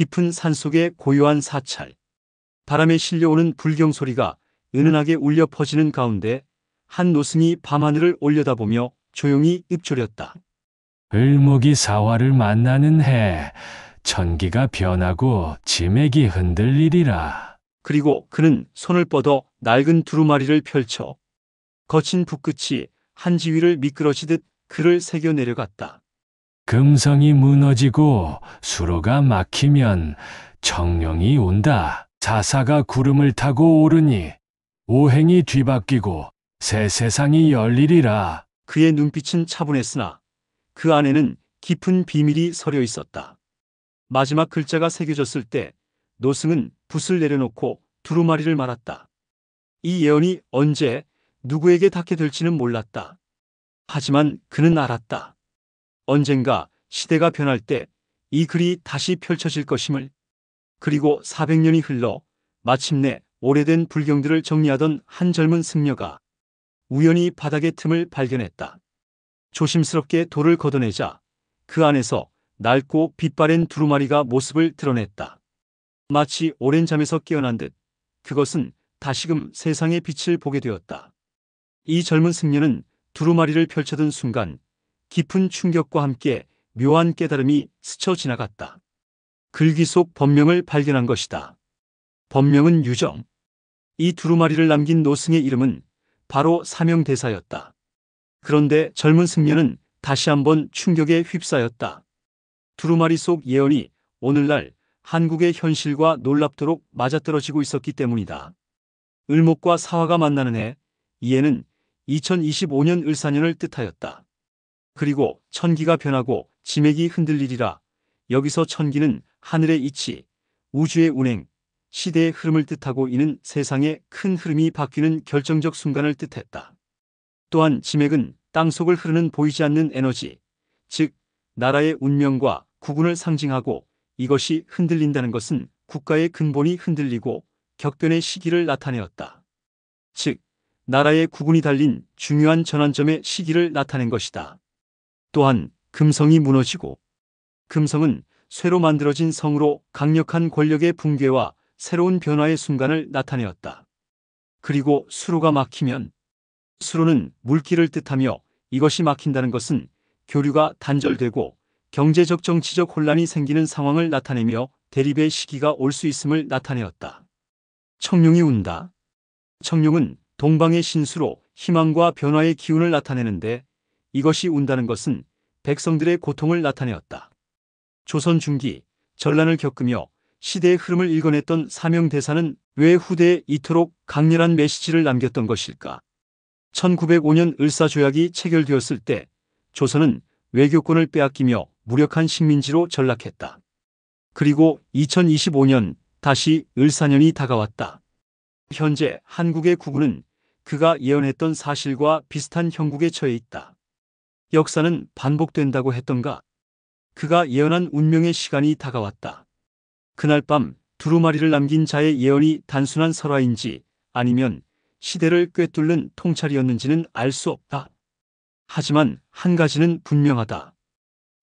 깊은 산속의 고요한 사찰. 바람에 실려오는 불경 소리가 은은하게 울려 퍼지는 가운데 한 노승이 밤하늘을 올려다보며 조용히 읊조렸다. 을목이 사화를 만나는 해, 천기가 변하고 지맥이 흔들리리라. 그리고 그는 손을 뻗어 낡은 두루마리를 펼쳐 거친 붓끝이 한 지위를 미끄러지듯 글을 새겨 내려갔다. 금성이 무너지고 수로가 막히면 청룡이 온다. 사사가 구름을 타고 오르니 오행이 뒤바뀌고 새 세상이 열리리라. 그의 눈빛은 차분했으나 그 안에는 깊은 비밀이 서려 있었다. 마지막 글자가 새겨졌을 때 노승은 붓을 내려놓고 두루마리를 말았다. 이 예언이 언제 누구에게 닿게 될지는 몰랐다. 하지만 그는 알았다. 언젠가 시대가 변할 때 이 글이 다시 펼쳐질 것임을. 그리고 400년이 흘러 마침내 오래된 불경들을 정리하던 한 젊은 승려가 우연히 바닥의 틈을 발견했다. 조심스럽게 돌을 걷어내자 그 안에서 낡고 빛바랜 두루마리가 모습을 드러냈다. 마치 오랜 잠에서 깨어난 듯 그것은 다시금 세상의 빛을 보게 되었다. 이 젊은 승려는 두루마리를 펼쳐든 순간 깊은 충격과 함께 묘한 깨달음이 스쳐 지나갔다. 글귀 속 법명을 발견한 것이다. 법명은 유정. 이 두루마리를 남긴 노승의 이름은 바로 사명대사였다. 그런데 젊은 승려는 다시 한번 충격에 휩싸였다. 두루마리 속 예언이 오늘날 한국의 현실과 놀랍도록 맞아떨어지고 있었기 때문이다. 을목과 사화가 만나는 해, 이 해는 2025년 을사년을 뜻하였다. 그리고 천기가 변하고 지맥이 흔들리리라. 여기서 천기는 하늘의 이치, 우주의 운행, 시대의 흐름을 뜻하고 이는 세상의 큰 흐름이 바뀌는 결정적 순간을 뜻했다. 또한 지맥은 땅속을 흐르는 보이지 않는 에너지, 즉 나라의 운명과 국운을 상징하고 이것이 흔들린다는 것은 국가의 근본이 흔들리고 격변의 시기를 나타내었다. 즉 나라의 국운이 달린 중요한 전환점의 시기를 나타낸 것이다. 또한 금성이 무너지고, 금성은 쇠로 만들어진 성으로 강력한 권력의 붕괴와 새로운 변화의 순간을 나타내었다. 그리고 수로가 막히면, 수로는 물길을 뜻하며 이것이 막힌다는 것은 교류가 단절되고 경제적 정치적 혼란이 생기는 상황을 나타내며 대립의 시기가 올 수 있음을 나타내었다. 청룡이 운다. 청룡은 동방의 신수로 희망과 변화의 기운을 나타내는데 이것이 운다는 것은 백성들의 고통을 나타내었다. 조선 중기 전란을 겪으며 시대의 흐름을 읽어냈던 사명대사는 왜 후대에 이토록 강렬한 메시지를 남겼던 것일까? 1905년 을사조약이 체결되었을 때 조선은 외교권을 빼앗기며 무력한 식민지로 전락했다. 그리고 2025년 다시 을사년이 다가왔다. 현재 한국의 국운은 그가 예언했던 사실과 비슷한 형국에 처해 있다. 역사는 반복된다고 했던가? 그가 예언한 운명의 시간이 다가왔다. 그날 밤 두루마리를 남긴 자의 예언이 단순한 설화인지 아니면 시대를 꿰뚫는 통찰이었는지는 알 수 없다. 하지만 한 가지는 분명하다.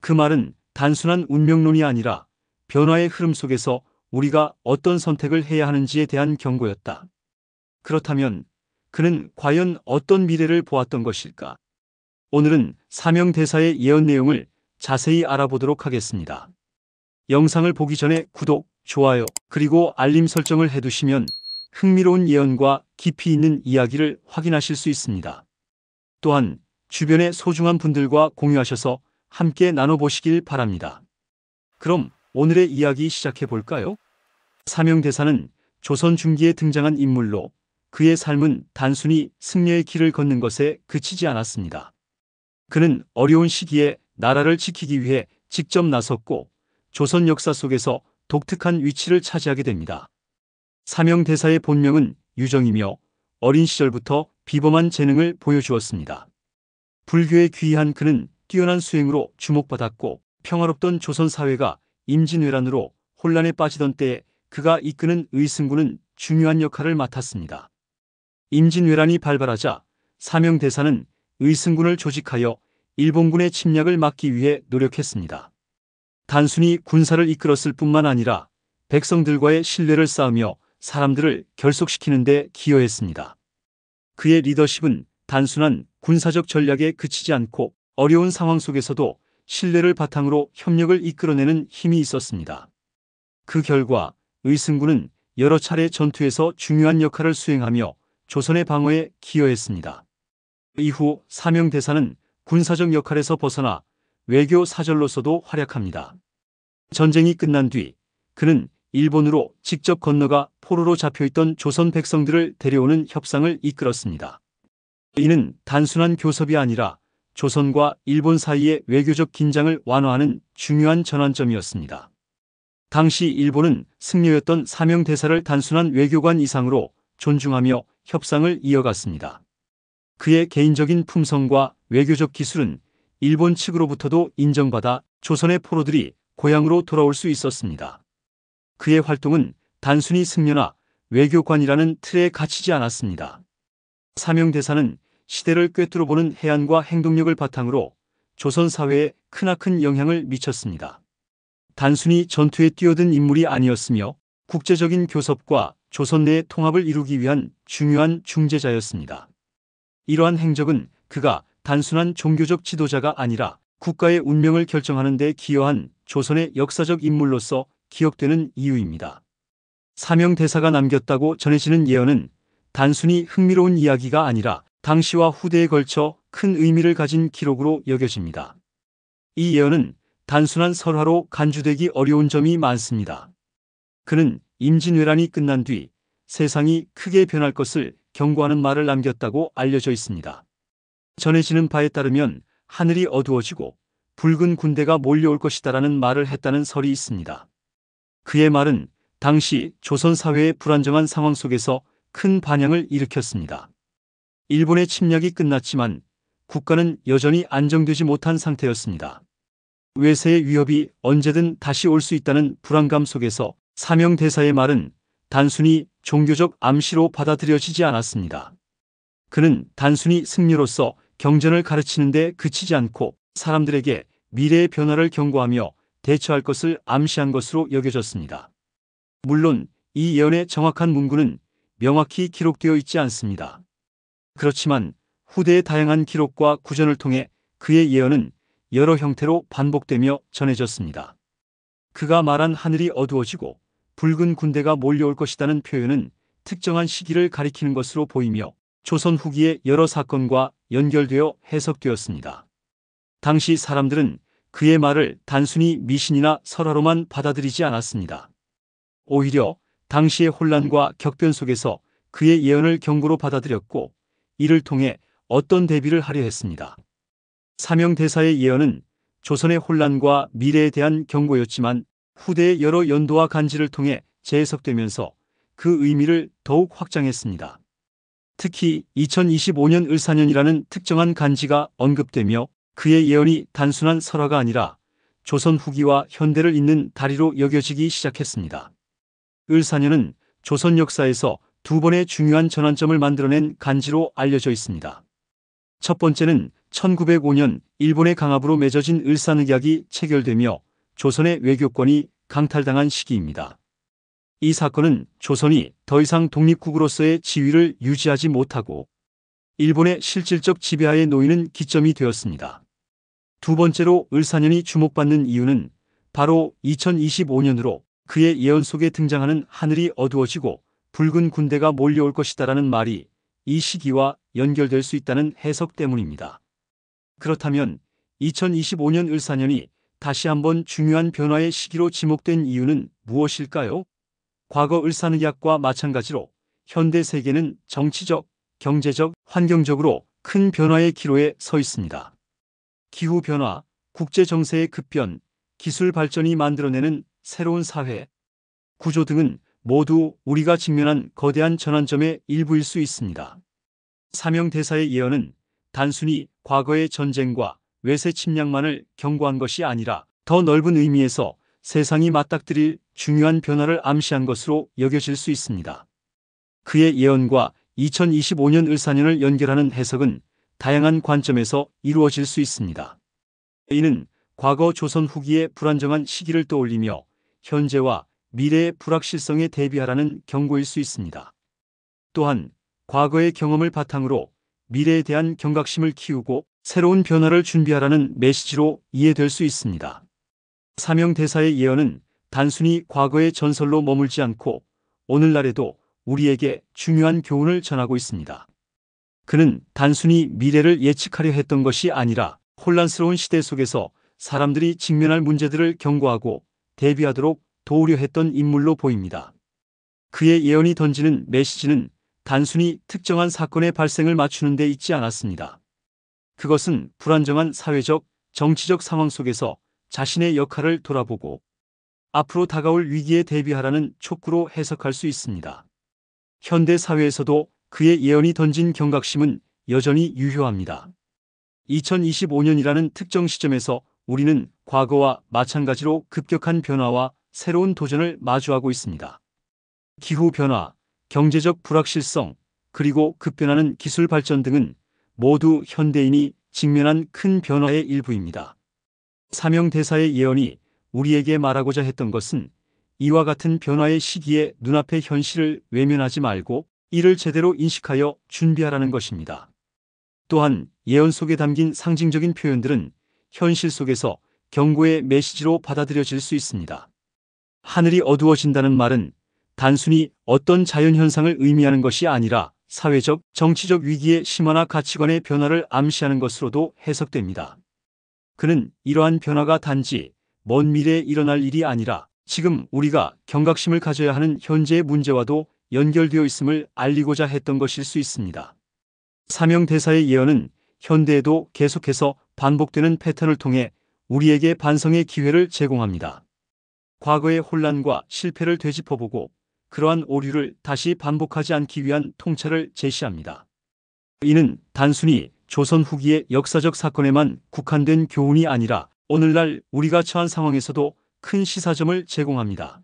그 말은 단순한 운명론이 아니라 변화의 흐름 속에서 우리가 어떤 선택을 해야 하는지에 대한 경고였다. 그렇다면 그는 과연 어떤 미래를 보았던 것일까? 오늘은 사명대사의 예언 내용을 자세히 알아보도록 하겠습니다. 영상을 보기 전에 구독, 좋아요, 그리고 알림 설정을 해두시면 흥미로운 예언과 깊이 있는 이야기를 확인하실 수 있습니다. 또한 주변의 소중한 분들과 공유하셔서 함께 나눠보시길 바랍니다. 그럼 오늘의 이야기 시작해 볼까요? 사명대사는 조선 중기에 등장한 인물로 그의 삶은 단순히 승려의 길을 걷는 것에 그치지 않았습니다. 그는 어려운 시기에 나라를 지키기 위해 직접 나섰고 조선 역사 속에서 독특한 위치를 차지하게 됩니다. 사명대사의 본명은 유정이며 어린 시절부터 비범한 재능을 보여주었습니다. 불교에 귀의한 그는 뛰어난 수행으로 주목받았고 평화롭던 조선 사회가 임진왜란으로 혼란에 빠지던 때에 그가 이끄는 의승군은 중요한 역할을 맡았습니다. 임진왜란이 발발하자 사명대사는 의승군을 조직하여 일본군의 침략을 막기 위해 노력했습니다. 단순히 군사를 이끌었을 뿐만 아니라 백성들과의 신뢰를 쌓으며 사람들을 결속시키는 데 기여했습니다. 그의 리더십은 단순한 군사적 전략에 그치지 않고 어려운 상황 속에서도 신뢰를 바탕으로 협력을 이끌어내는 힘이 있었습니다. 그 결과 의승군은 여러 차례 전투에서 중요한 역할을 수행하며 조선의 방어에 기여했습니다. 이후 사명대사는 군사적 역할에서 벗어나 외교 사절로서도 활약합니다. 전쟁이 끝난 뒤 그는 일본으로 직접 건너가 포로로 잡혀있던 조선 백성들을 데려오는 협상을 이끌었습니다. 이는 단순한 교섭이 아니라 조선과 일본 사이의 외교적 긴장을 완화하는 중요한 전환점이었습니다. 당시 일본은 승려였던 사명대사를 단순한 외교관 이상으로 존중하며 협상을 이어갔습니다. 그의 개인적인 품성과 외교적 기술은 일본 측으로부터도 인정받아 조선의 포로들이 고향으로 돌아올 수 있었습니다. 그의 활동은 단순히 승려나 외교관이라는 틀에 갇히지 않았습니다. 사명대사는 시대를 꿰뚫어보는 해안과 행동력을 바탕으로 조선 사회에 크나큰 영향을 미쳤습니다. 단순히 전투에 뛰어든 인물이 아니었으며 국제적인 교섭과 조선 내의 통합을 이루기 위한 중요한 중재자였습니다. 이러한 행적은 그가 단순한 종교적 지도자가 아니라 국가의 운명을 결정하는 데 기여한 조선의 역사적 인물로서 기억되는 이유입니다. 사명대사가 남겼다고 전해지는 예언은 단순히 흥미로운 이야기가 아니라 당시와 후대에 걸쳐 큰 의미를 가진 기록으로 여겨집니다. 이 예언은 단순한 설화로 간주되기 어려운 점이 많습니다. 그는 임진왜란이 끝난 뒤 세상이 크게 변할 것을 경고하는 말을 남겼다고 알려져 있습니다. 전해지는 바에 따르면 하늘이 어두워지고 붉은 군대가 몰려올 것이다라는 말을 했다는 설이 있습니다. 그의 말은 당시 조선 사회의 불안정한 상황 속에서 큰 반향을 일으켰습니다. 일본의 침략이 끝났지만 국가는 여전히 안정되지 못한 상태였습니다. 외세의 위협이 언제든 다시 올 수 있다는 불안감 속에서 사명대사의 말은 단순히 종교적 암시로 받아들여지지 않았습니다. 그는 단순히 승려로서 경전을 가르치는 데 그치지 않고 사람들에게 미래의 변화를 경고하며 대처할 것을 암시한 것으로 여겨졌습니다. 물론 이 예언의 정확한 문구는 명확히 기록되어 있지 않습니다. 그렇지만 후대의 다양한 기록과 구전을 통해 그의 예언은 여러 형태로 반복되며 전해졌습니다. 그가 말한 하늘이 어두워지고 붉은 군대가 몰려올 것이라는 표현은 특정한 시기를 가리키는 것으로 보이며 조선 후기의 여러 사건과 연결되어 해석되었습니다. 당시 사람들은 그의 말을 단순히 미신이나 설화로만 받아들이지 않았습니다. 오히려 당시의 혼란과 격변 속에서 그의 예언을 경고로 받아들였고 이를 통해 어떤 대비를 하려 했습니다. 사명대사의 예언은 조선의 혼란과 미래에 대한 경고였지만 후대의 여러 연도와 간지를 통해 재해석되면서 그 의미를 더욱 확장했습니다. 특히 2025년 을사년이라는 특정한 간지가 언급되며 그의 예언이 단순한 설화가 아니라 조선 후기와 현대를 잇는 다리로 여겨지기 시작했습니다. 을사년은 조선 역사에서 두 번의 중요한 전환점을 만들어낸 간지로 알려져 있습니다. 첫 번째는 1905년 일본의 강압으로 맺어진 을사늑약이 체결되며 조선의 외교권이 강탈당한 시기입니다. 이 사건은 조선이 더 이상 독립국으로서의 지위를 유지하지 못하고 일본의 실질적 지배하에 놓이는 기점이 되었습니다. 두 번째로 을사년이 주목받는 이유는 바로 2025년으로 그의 예언 속에 등장하는 하늘이 어두워지고 붉은 군대가 몰려올 것이다라는 말이 이 시기와 연결될 수 있다는 해석 때문입니다. 그렇다면 2025년 을사년이 다시 한번 중요한 변화의 시기로 지목된 이유는 무엇일까요? 과거 을사늑약과 마찬가지로 현대 세계는 정치적, 경제적, 환경적으로 큰 변화의 기로에 서 있습니다. 기후변화, 국제정세의 급변, 기술 발전이 만들어내는 새로운 사회, 구조 등은 모두 우리가 직면한 거대한 전환점의 일부일 수 있습니다. 사명대사의 예언은 단순히 과거의 전쟁과 외세 침략만을 경고한 것이 아니라 더 넓은 의미에서 세상이 맞닥뜨릴 중요한 변화를 암시한 것으로 여겨질 수 있습니다. 그의 예언과 2025년 을사년을 연결하는 해석은 다양한 관점에서 이루어질 수 있습니다. 이는 과거 조선 후기의 불안정한 시기를 떠올리며 현재와 미래의 불확실성에 대비하라는 경고일 수 있습니다. 또한 과거의 경험을 바탕으로 미래에 대한 경각심을 키우고 새로운 변화를 준비하라는 메시지로 이해될 수 있습니다. 사명대사의 예언은 단순히 과거의 전설로 머물지 않고 오늘날에도 우리에게 중요한 교훈을 전하고 있습니다. 그는 단순히 미래를 예측하려 했던 것이 아니라 혼란스러운 시대 속에서 사람들이 직면할 문제들을 경고하고 대비하도록 도우려 했던 인물로 보입니다. 그의 예언이 던지는 메시지는 단순히 특정한 사건의 발생을 맞추는 데 있지 않았습니다. 그것은 불안정한 사회적, 정치적 상황 속에서 자신의 역할을 돌아보고 앞으로 다가올 위기에 대비하라는 촉구로 해석할 수 있습니다. 현대 사회에서도 그의 예언이 던진 경각심은 여전히 유효합니다. 2025년이라는 특정 시점에서 우리는 과거와 마찬가지로 급격한 변화와 새로운 도전을 마주하고 있습니다. 기후변화, 경제적 불확실성, 그리고 급변하는 기술 발전 등은 모두 현대인이 직면한 큰 변화의 일부입니다. 사명대사의 예언이 우리에게 말하고자 했던 것은 이와 같은 변화의 시기에 눈앞의 현실을 외면하지 말고 이를 제대로 인식하여 준비하라는 것입니다. 또한 예언 속에 담긴 상징적인 표현들은 현실 속에서 경고의 메시지로 받아들여질 수 있습니다. 하늘이 어두워진다는 말은 단순히 어떤 자연현상을 의미하는 것이 아니라 사회적, 정치적 위기의 심화나 가치관의 변화를 암시하는 것으로도 해석됩니다. 그는 이러한 변화가 단지 먼 미래에 일어날 일이 아니라 지금 우리가 경각심을 가져야 하는 현재의 문제와도 연결되어 있음을 알리고자 했던 것일 수 있습니다. 사명대사의 예언은 현대에도 계속해서 반복되는 패턴을 통해 우리에게 반성의 기회를 제공합니다. 과거의 혼란과 실패를 되짚어보고 그러한 오류를 다시 반복하지 않기 위한 통찰을 제시합니다. 이는 단순히 조선 후기의 역사적 사건에만 국한된 교훈이 아니라 오늘날 우리가 처한 상황에서도 큰 시사점을 제공합니다.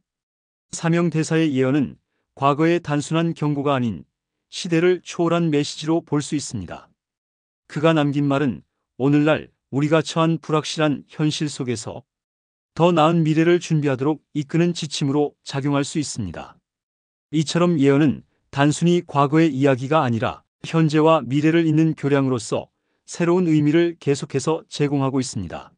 사명대사의 예언은 과거의 단순한 경고가 아닌 시대를 초월한 메시지로 볼 수 있습니다. 그가 남긴 말은 오늘날 우리가 처한 불확실한 현실 속에서 더 나은 미래를 준비하도록 이끄는 지침으로 작용할 수 있습니다. 이처럼 예언은 단순히 과거의 이야기가 아니라 현재와 미래를 잇는 교량으로서 새로운 의미를 계속해서 제공하고 있습니다.